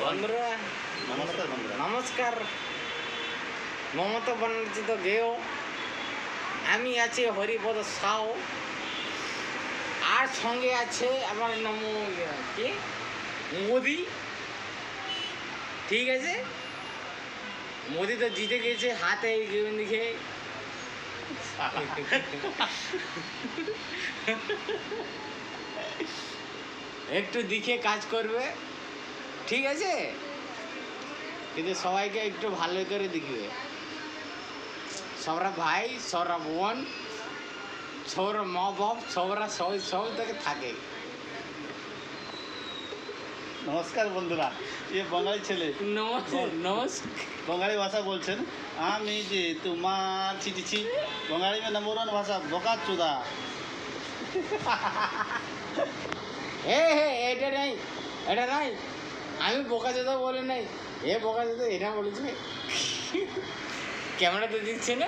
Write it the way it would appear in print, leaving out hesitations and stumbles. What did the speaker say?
বন্ধুরা নমস্কার বন্ধুরা। নমস্কার। মমতা ব্যানার্জি তো গেও, আমি আছি হরিপদ সাউ, আর সঙ্গে আছে আমার কি মোদি। ঠিক আছে, মোদি তো জিতে গেছে, হাতে দিকে একটু দিকে কাজ করবে, ঠিক আছে, কিন্তু সবাইকে একটু ভালো করে দেখবে। সবরা ভাই, সবরা বোন, সবরা মা বাপ, সবরা সব থেকে থাকে। নমস্কার বন্ধুরা, এ বাঙালি ছেলে নমস্কার। बंगाली भाषा बोलছেন। আমি যে তোমার ছি बंगाली में नंबर 1 भाषा बोका चुदा। এটা নাই, এটা নাই, আমি বোকা চোদা বলে নাই, এ বোকা চোদা এটা বলেছে। ক্যামেরাতে দিচ্ছে না।